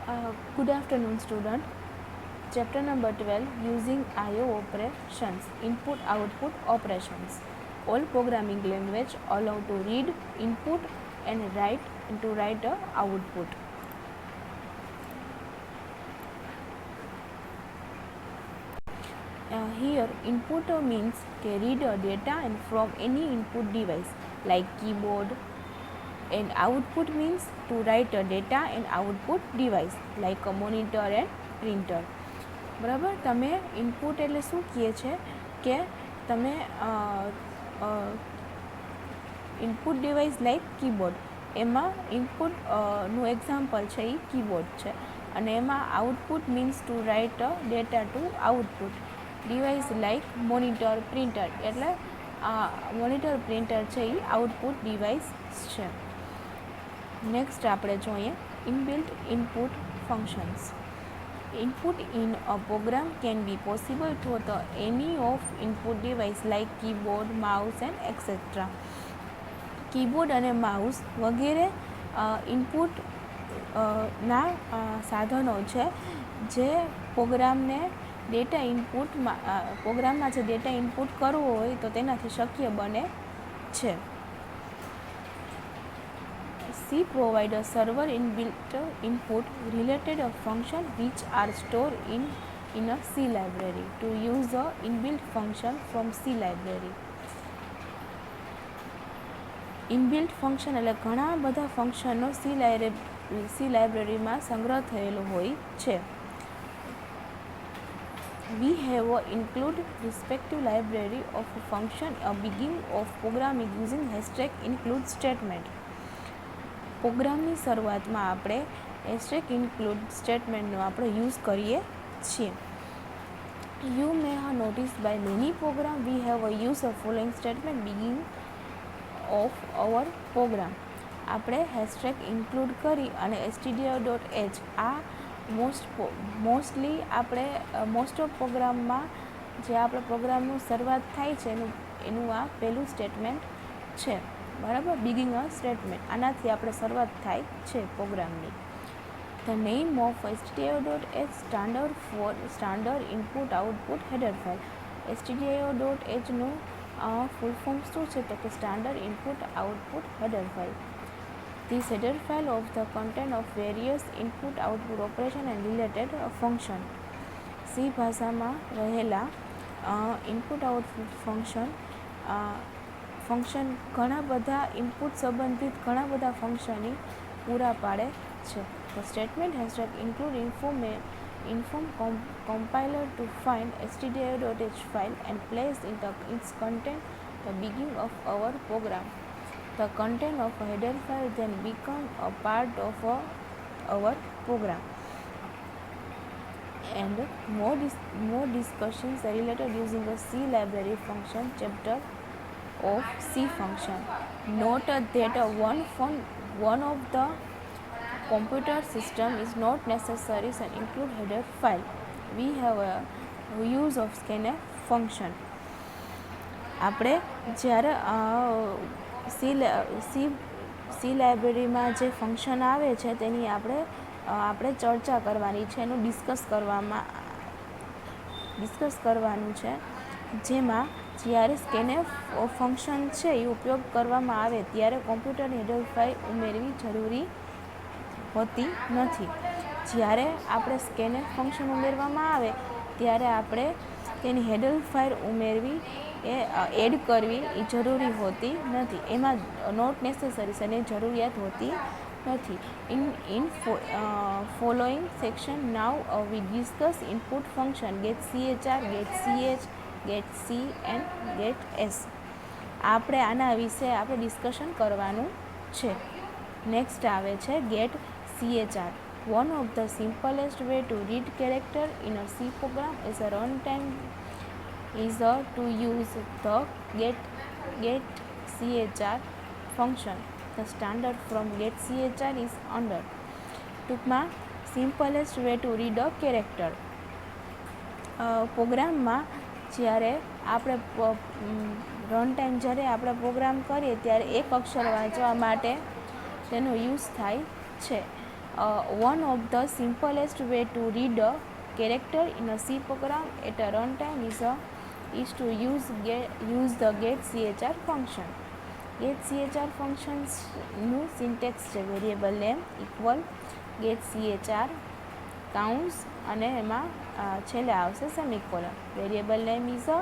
Good afternoon, student. Chapter number 12, using I/O operations, input-output operations. All programming language allow to read input and write a output. Here input means read data and from any input device like keyboard, and output means to write data and output device like a monitor and printer. બરાબર, તમે input એટલે શું કહે છે કે તમે input device like keyboard, એમાં ઇનપુટનું example છે એ કીબોર્ડ છે, અને એમાં output means to write data to output device like monitor printer, એટલે મોનિટર પ્રિન્ટર છે એ આઉટપુટ ડિવાઇસ છે. નેક્સ્ટ આપણે જોઈએ inbuilt input functions. Input in a program can be possible through any of input device like keyboard, mouse and etc. Keyboard અને mouse વગેરે input ના સાધનો છે જે પ્રોગ્રામમાં જે ડેટા ઇનપુટ કરવો હોય તો તેનાથી શક્ય બને છે. C provide a server inbuilt input related function which are stored in a C library. To use a inbuilt function from C library. Inbuilt function એટલે ઘણા બધા ફંક્શનો C લાઇબ્રેરીમાં સંગ્રહ થયેલો હોય છે. We have include respective library of a function a beginning of programming using hashtag include statement. પ્રોગ્રામની શરૂઆતમાં આપણે હેશટેગ ઇન્ક્લુડ સ્ટેટમેન્ટનો આપણે યુઝ કરીએ છીએ. You may have noticed by many program we have a use of following statement beginning of our program. આપણે hashtag include કરી અને stdio.h આ મોસ્ટલી આપણે મોસ્ટ ઓફ પ્રોગ્રામમાં જે આપણે પ્રોગ્રામનું શરૂઆત થાય છે એનું આ પહેલું સ્ટેટમેન્ટ છે. બરાબર, બિગિંગ અ સ્ટેટમેન્ટ, આનાથી આપણે શરૂઆત થાય છે પ્રોગ્રામની. The name of stdio.h standard for standard input output header file. stdio.hનું ફૂલ ફોર્મ શું છે તો કે standard input output header file. This header file of the content of various input output operation and related function. C ભાષામાં રહેલા input output function ઘણા બધા input સંબંધિત ઘણા બધા ફંક્શનની પૂરા પાડે છે. The statement hashtag include inform compiler to find stdio.h file and place its content the beginning of our program. The content of a header file then become a part of our program. And more discussions are related using a C library function chapter of C function. Note that one of the computer system is not necessary and include header file. We have a use of scanf function. આપણે જ્યારે C લાઇબ્રેરીમાં જે function આવે છે તેની આપણે ચર્ચા કરવાની છે, એનું ડિસ્કસ કરવાનું છે, જેમાં જ્યારે સ્કેનએફ ફંક્શન છે એ ઉપયોગ કરવામાં આવે ત્યારે કોમ્પ્યુટરની હેડર ફાઇલ ઉમેરવી જરૂરી હોતી નથી. જ્યારે આપણે સ્કેનએફ ફંક્શન ઉમેરવામાં આવે ત્યારે આપણે તેની હેડર ફાઇલ ઉમેરવી એડ કરવી એ જરૂરી હોતી નથી. એમાં નોટ નેસેસરી અને જરૂરિયાત હોતી નથી. In following section now we discuss input function get chr, get ch, get c and get s. આપણે આના વિશે આપણે ડિસ્કશન કરવાનું છે. નેક્સ્ટ આવે છે get chr. One of the simplest way to read character in a C program is a runtime is to use the get chr function. The standard from get chr is under. ટૂંકમાં simplest way to read a character. પ્રોગ્રામમાં જ્યારે આપણે run time જ્યારે આપણે programme કરીએ ત્યારે એક અક્ષર વાંચવા માટે તેનો યુઝ થાય છે. one of the simplest way to read a character in a C program at a runtime is to use the getChr function. getChr functions નું સિન્ટેક્સ છે variable name equal getChr counts અને એમાં છેલ્લે આવશે semicolon. Variable name is a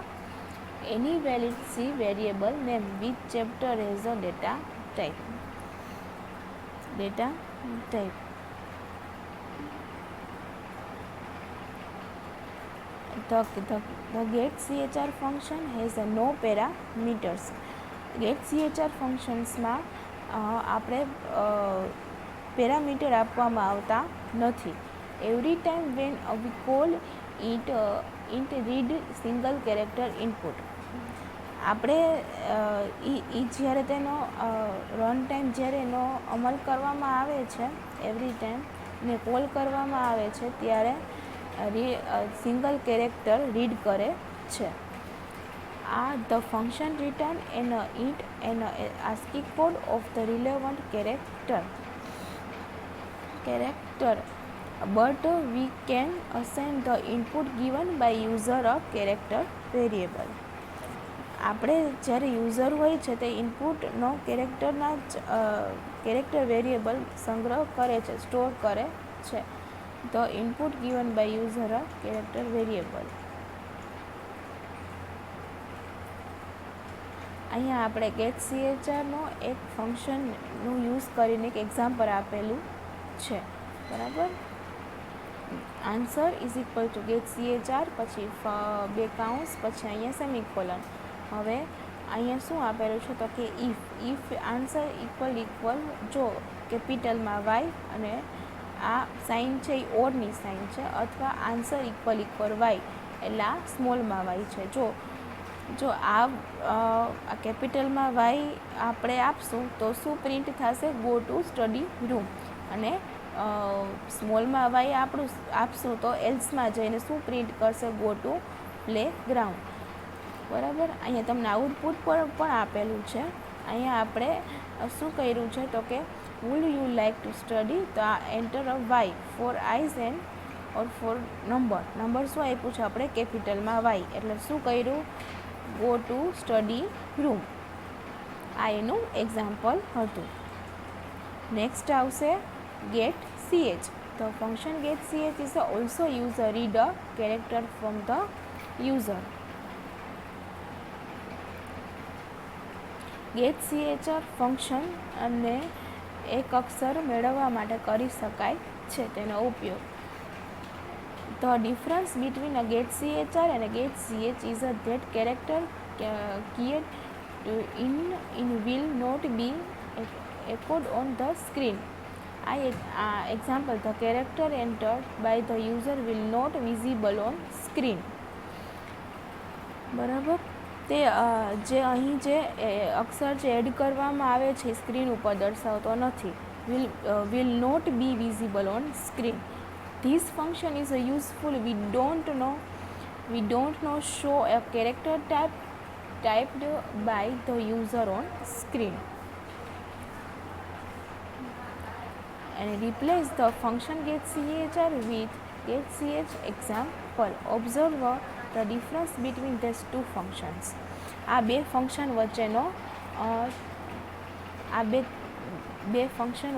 any valid C variable name with chapter as a data type. The getChr function has no parameters. getChr ફંક્શન્સમાં આપણે parameter આપવામાં આવતા નથી. Every time when we call int read single character input. આપણે જ્યારે તેનો run time જ્યારે એનો અમલ કરવામાં આવે છે એવરી ટાઈમ ને કોલ કરવામાં આવે છે ત્યારે સિંગલ કેરેક્ટર રીડ કરે છે. The function return an int and ASCII code of the relevant character, but we can assign the input given by user a character variable. આપણે જ્યારે યુઝર હોય છે તે ઇનપુટનો કેરેક્ટર વેરિયેબલ સંગ્રહ કરે છે, સ્ટોર કરે છે. The input given by user a character variable. અહીંયા આપણે getChrનો એક ફંક્શનનું યુઝ કરીને એક એક્ઝામ્પલ આપેલું છે, બરાબર. Answer is equal to getChr પછી બે કાઉન્સ પછી અહીંયા સેમિકોલન. હવે અહીંયા શું આપેલું છે તો કે ઇફ આન્સર ઇક્વલ જો કેપિટલમાં વાય અને આ સાઇન છે એ ઓરની સાઇન છે અથવા આન્સર ઇક્વલ વાય એટલે આ સ્મોલમાં વાય છે. જો આ કેપિટલમાં વાય આપણે આપશું તો શું પ્રિન્ટ થશે? Go to study room. અને સ્મોલમાં વાય આપશું તો એલ્સમાં જઈને શું પ્રિન્ટ કરશે? Go to play ground. બરાબર. અહીંયા તમને આઉટપુટ પણ આપેલું છે. અહીંયા આપણે શું કર્યું છે તો કે would you like to study, તો આ enter a y for yes and or for number શું આપ્યું છે આપણે? કેપિટલમાં વાય. એટલે શું કર્યું? Go to study room. આ એનું એક્ઝામ્પલ હતું. નેક્સ્ટ આવશે getch. The function getch is also use a read a character from the user. getChr function અને એક અક્ષર મેળવવા માટે કરી શકાય છે તેનો ઉપયોગ. The difference between a getChr and a getch is that character keyed in will not be echoed on the screen. Example, the character entered by the user will not visible on screen. બરાબર. તે જે અહીં જે અક્ષર જે add કરવામાં આવે છે screen ઉપર દર્શાવતો નથી. will not be visible on screen. This function is useful. We don't know show a character typed by the user on screen. And replace the function getChr with getch example. Observe the difference between these two functions. આ બે function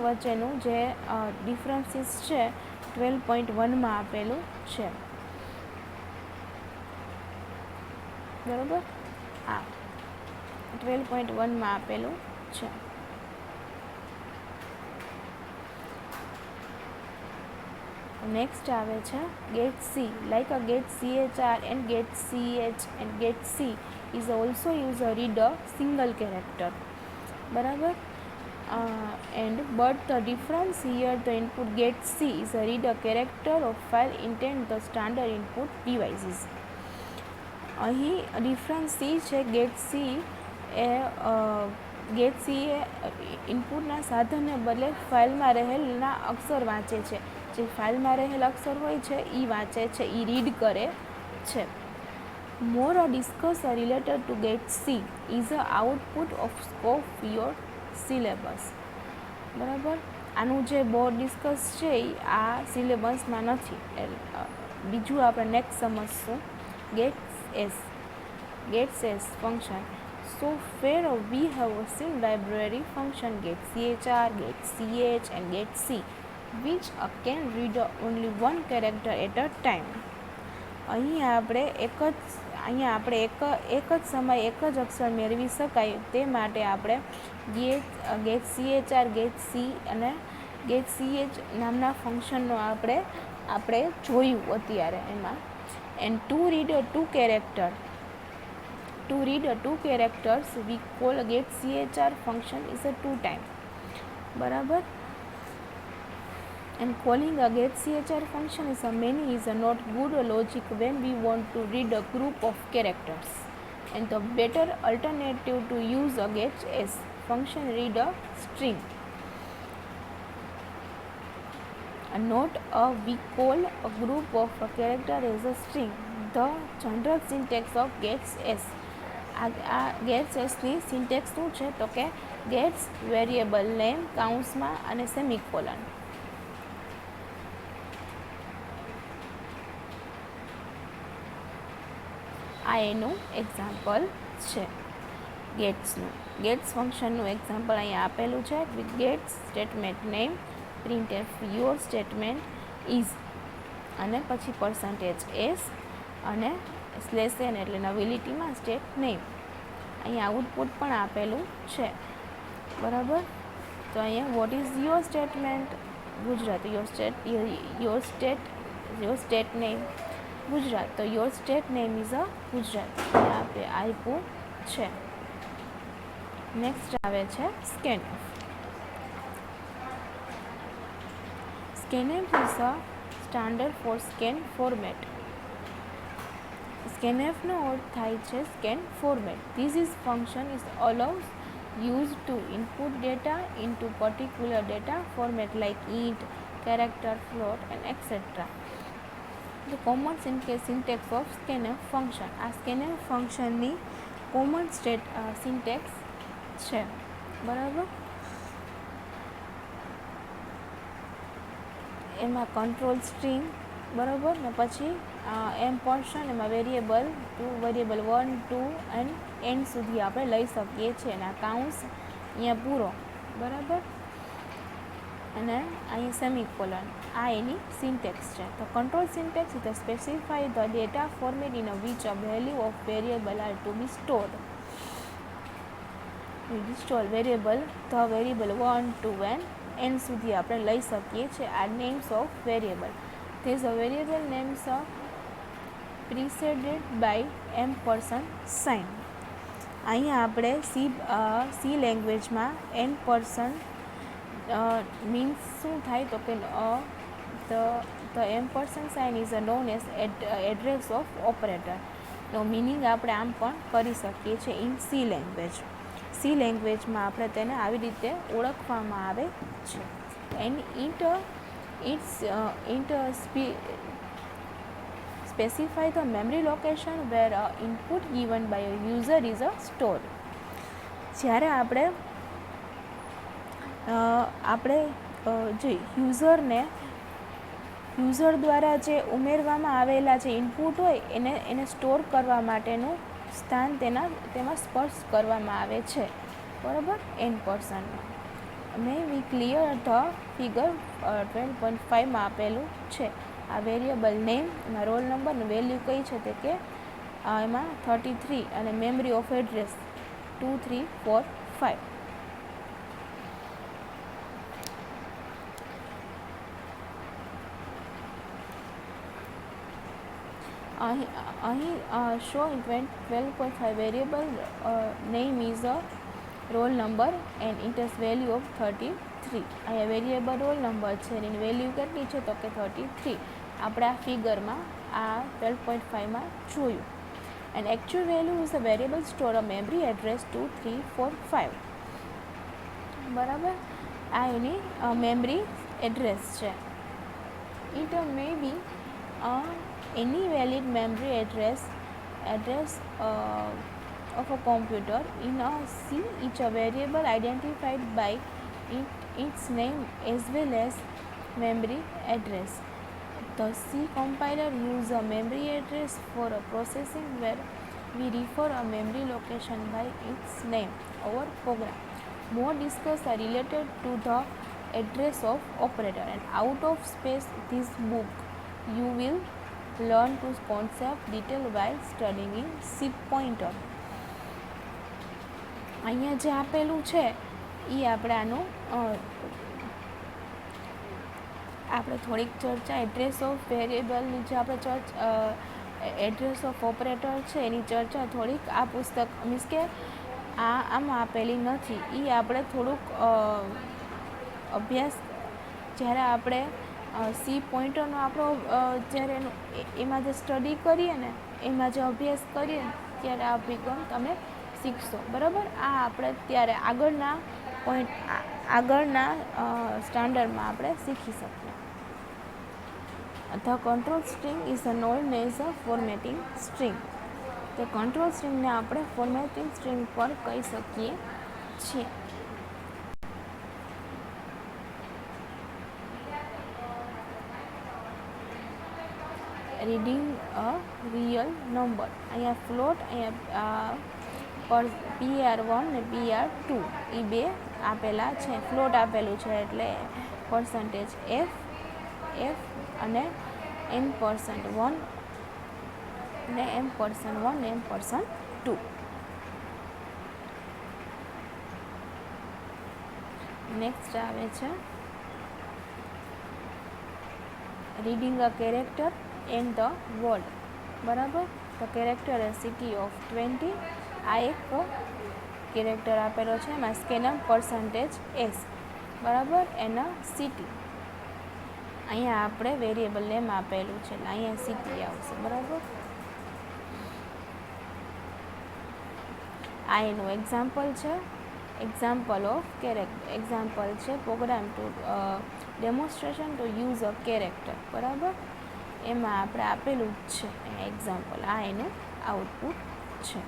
વચ્ચેનું જે differences છે 12.1માં આપેલું છે, બરાબર. આ 12.1માં આપેલું છે. નેક્સ્ટ આવે છે getC. Like a getChr and getch and getC is also use a read a single character, બરાબર. But the difference here, the input getC is a read a character of file intend the standard input devices. અહીં difference C છે. getC એ ઇનપુટના સાધનને બદલે ફાઇલમાં રહેલા અક્ષર વાંચે છે. જે ફાઇલમાં રહેલ અક્ષર હોય છે એ વાંચે છે, એ રીડ કરે છે. More discuss related to getC is a output of scope your syllabus, બરાબર. આનું જે બોર્ડ ડિસ્કસ છે એ આ સિલેબસમાં નથી. બીજું આપણે next સમજશું gets as function. So where we have a sim library function getChr, getch and getC, which can read only one character at a time. અહીંયા આપણે એક જ સમયે એક જ અક્ષર મેળવી શકાય તે માટે આપણે getChr, getC અને getch નામના ફંક્શનનો આપણે જોયું અત્યારે એમાં. And to read two characters we call getChr function is a two time. બરાબર. And calling a getChr function is a many is a not good logic when we want to read a group of characters. And the better alternative to use a getS function read a string. And not we call a group of a character as a string. The general syntax of getS. getS ની syntax શું છે તો કે gets variable name કાઉન્સમાં અને semicolon. આ એનું example છે gates ફંક્શનનું એક્ઝામ્પલ અહીંયા આપેલું છે. With gets statement name printf your statement is અને પછી %s અને /n એટલે નવિલિટીમાં સ્ટેટ નેમ. અહીંયા આઉટપુટ પણ આપેલું છે. બરાબર. તો અહીંયા what is your statement Gujarat, your state name Gujarat, તો your state name is a Gujarat આપણે આપ્યું છે. નેક્સ્ટ આવે છે scanf. Scanf is a standard for scan format. સ્કેનએફનો અર્થ થાય છે scan format. This is function is allows used to input data into particular data format like int, character, float and etc. The common syntax of scanf function. આ scanf ફંક્શનની common syntax છે. બરાબર. એમાં control string બરાબર ને પછી એમ્પર્સન એમાં variable 1 2 and and સુધી આપણે લઈ શકીએ છીએ. અને આ કાઉન્સ અહીંયા પૂરો બરાબર અને અહીં સેમિકોલન. આ એની સિન્ટેક્સ છે. તો control syntax is specify the data format in which a value of variable are to be stored. Variable 1 2 and and સુધી આપણે લઈ શકીએ છીએ. આ names of variable. This a variable names preceded by ampersand sign. અહીંયા આપણે C લેંગ્વેજમાં એમ્પર્સન means શું થાય તો કે the ampersand sign is a known as address of operator. નો મિનિંગ આપણે આમ પણ કરી શકીએ છીએ ઇન સી લેંગ્વેજ. સી લેંગ્વેજમાં આપણે તેને આવી રીતે ઓળખવામાં આવે છે. And it specify the memory location where a input given by a user is a stored. જ્યારે આપણે જે યુઝર દ્વારા જે ઉમેરવામાં આવેલા જે ઇનપુટ હોય એને સ્ટોર કરવા માટેનું સ્થાન તેમાં સ્પષ્ટ કરવામાં આવે છે. બરાબર. એમ્પર્સન્ડમાં. મે વી ક્લિયર ધ ફિગર 12.5માં આપેલું છે. આ વેરિયેબલ નેમ એમાં રોલ નંબરનું વેલ્યુ કઈ છે તે કે એમાં 33 અને મેમરી ઓફ એડ્રેસ 2 3 4 5. અહીં show 12.5 variable name is a roll number and it is value of 33. અહીંયા વેરિયેબલ રોલ નંબર છે એની વેલ્યુ કેટલી છે તો કે 33. આપણે આ ફિગરમાં આ 12.5માં જોયું. And actual value is a variable store a memory address 2 3 4 5. બરાબર. આ એની મેમરી એડ્રેસ છે. It may be any valid memory address of a computer. In a C, each a variable identified by its name as well as memory address. The C compiler uses a memory address for a processing where we refer a memory location by its name. Our program. More discussions are related to the address of operator, and out of space this book you will learn to concept detail while studying in C pointer. અહીંયા જે આપેલું છે એ આપણે આનું આપણે થોડીક ચર્ચા address of વેરિયેબલની જે આપણે એડ્રેસ ઓફ ઓપરેટર છે એની ચર્ચા થોડીક આ પુસ્તક મીન્સ કે આમાં આપેલી નથી. એ આપણે થોડુંક અભ્યાસ જ્યારે આપણે સી પોઈન્ટરનો આપણો જ્યારે એમાં જે સ્ટડી કરીએ ને એમાં જે અભ્યાસ કરીએ ને ત્યારે આ અભિગમ તમે શીખશો. બરાબર. આ આપણે ત્યારે આગળના સ્ટાન્ડર્ડમાં આપણે શીખી શકીએ. The control string is known as a formatting string. તે કંટ્રોલ સ્ટ્રિંગને આપણે ફોર્મેટિંગ સ્ટ્રિંગ પર કહી શકીએ છીએ. Reading a real number. અહીંયા ફ્લોટ, અહીંયા PR1 ને PR2 એ બે આપેલા છે. ફ્લોટ આપેલું છે એટલે પર્સન્ટેજ F અને N% 1 ને M% 1 ને M% 2. નેક્સ્ટ આવે છે reading a character and the word. બરાબર. The character a city of 20. આ એક કેરેક્ટર આપેલો છે. એમાં સ્કેનર %S. બરાબર. એના સિટી અહીંયા આપણે વેરિયેબલ નેમ આપેલું છે એટલે અહીંયા સિટી આવશે. બરાબર. આ એનું એક્ઝામ્પલ છે. Example of character. એક્ઝામ્પલ છે program to demonstration to use a character. બરાબર. એમાં આપણે આપેલું જ છે એક્ઝામ્પલ. આ એનું આઉટપુટ છે.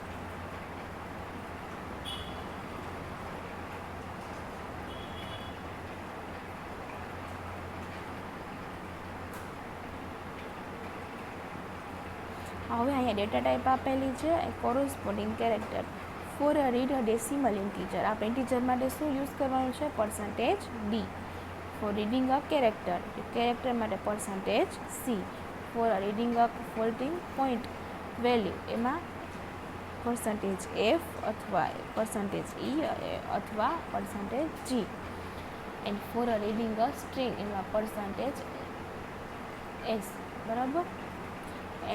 હવે અહીંયા ડેટા ટાઈપ આપેલી છે corresponding character. For read a decimal integer. આપણે ઇન્ટીજર માટે શું યુઝ કરવાનું છે? %D. For reading a character. Character માટે %C. For reading a floating point value એમાં %F અથવા %E અથવા %G. And for reading a string એમાં %S. બરાબર.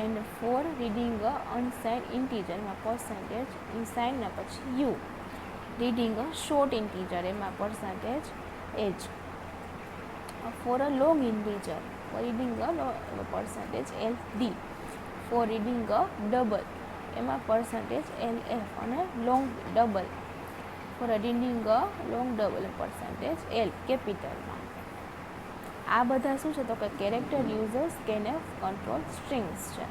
And for reading a unsigned integer એમાં %ઇનસાઇન ને પછી U. Reading a short integer એમાં %H. For a long integer reading a %LD. Four reading a double એમાં %LF અને long double. For reading a long double %L કેપિટલમાં. આ બધા શું છે તો કે character user scanf control strings છે.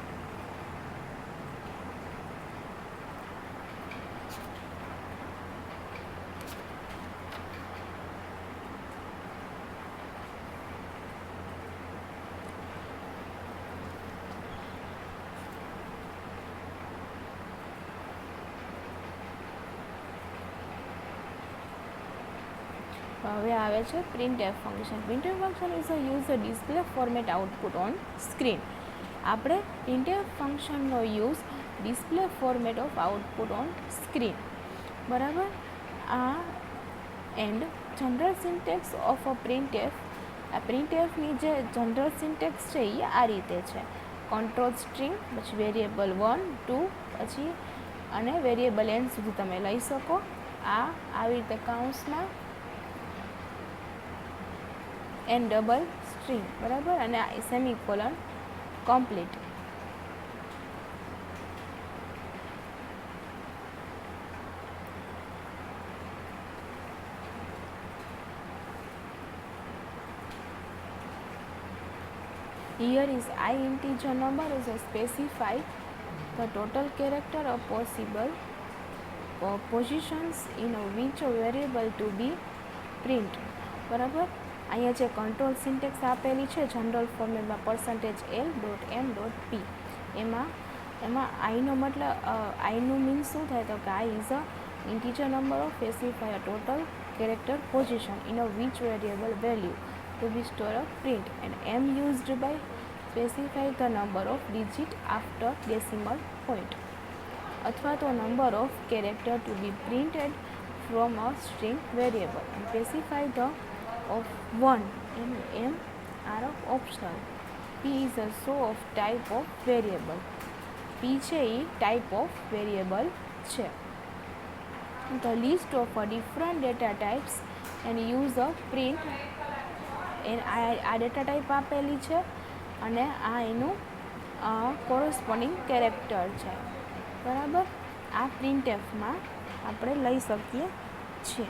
હવે આવે છે printf function. printf function is a use a display format output on screen. આપણે printf ફંક્શનનો use display format of output on screen. બરાબર. આ and general syntax of a printf. આ printfની જે જનરલ સિન્ટેક્સ છે એ આ રીતે છે. કંટ્રોલ સ્ટ્રિંગ પછી વેરિયેબલ 1 2 પછી અને વેરિયેબલ n સુધી તમે લઈ શકો. આ આવી રીતે કાઉન્સમાં n ડબલ સ્ટ્રિંગ. બરાબર. અને semicolon complete. Here is I integer number is a specify the total character of possible positions in which a variable to be print. બરાબર. અહીંયા જે કંટ્રોલ સિન્ટેક્સ આપેલી છે જનરલ ફોર્મેટમાં %l.m.p, એમાં આઈનો મતલબ આઈનું મીન્સ શું થાય તો કે આઈ is a integer number of specify a total character position in a which variable value to be stored or print, and m used by specify the number of digit after decimal point અથવા તો number of character to be printed from a string variable, and specify the of 1 and m are optional. p is also of type of variable. p છે એ type of variable છે. The list of different data types and use of print, આ data type આપેલી છે અને આ એનું corresponding character છે. બરાબર. આ પ્રિન્ટએફમાં આપણે લઈ શકીએ છીએ.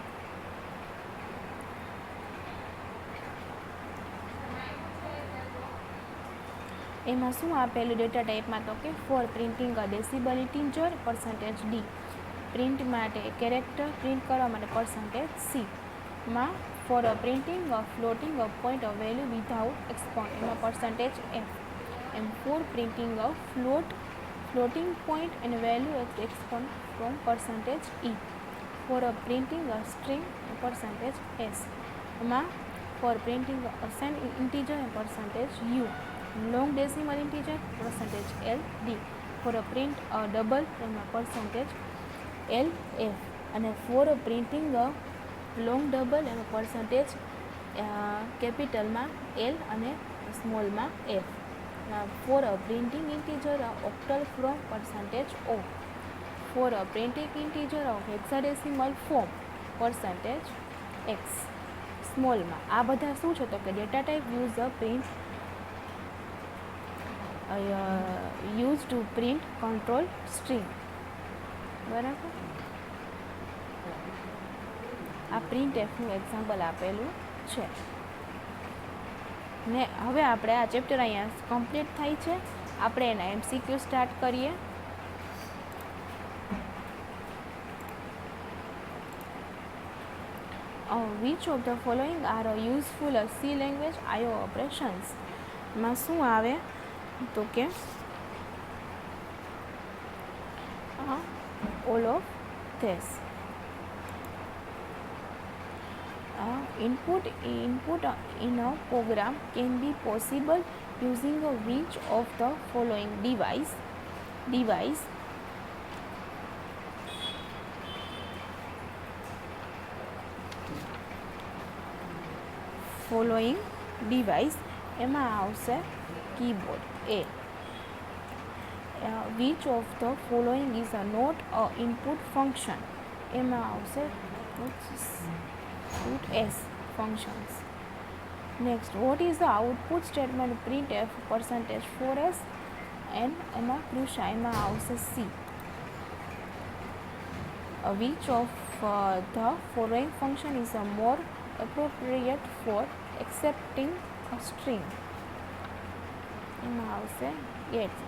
એમાં શું આપેલું ડેટા ટાઈપમાં તો કે for printing a decimal integer %d, print માટે કેરેક્ટર પ્રિન્ટ કરવા માટે %c માં, for a printing a floating a point a value without exponent એમાં %f, એમ for printing a floating point and value exponent from %e, for a printing a string %s, એમાં for printing અસાઇન integer %u, long decimal integer %ld, for a print a double એમાં %lf, અને for printing a long double એમાં કેપિટલમાં l અને સ્મોલમાં f, four a printing integer octal from %o, four a printing integer of hexadecimal form %x સ્મોલમાં. આ બધા શું છે તો કે data type use a print use to print control string. બરાબર. આ પ્રિન્ટ એફનું એક્ઝામ્પલ આપેલું છે ને. હવે આપણે આ ચેપ્ટર અહીંયા કમ્પ્લીટ થાય છે. આપણે એના MCQ સ્ટાર્ટ કરીએ. Which of the following are useful C language IO operations, માં શું આવે તો કે all of this. Input in a program can be possible using which of the following device એમાં આવશે keyboard A. Which of the following is not a input function, એમાં આવશે S functions. Next, what is the output statement printf %4s, and એમાં કૃષા એમાં આવશે C. Which of the following function is more appropriate for accepting a string, એમાં આવશે GATS.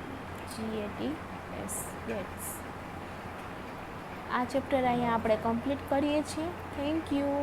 આ chapter અહીંયા આપણે કમ્પ્લીટ કરીએ છીએ. Thank you.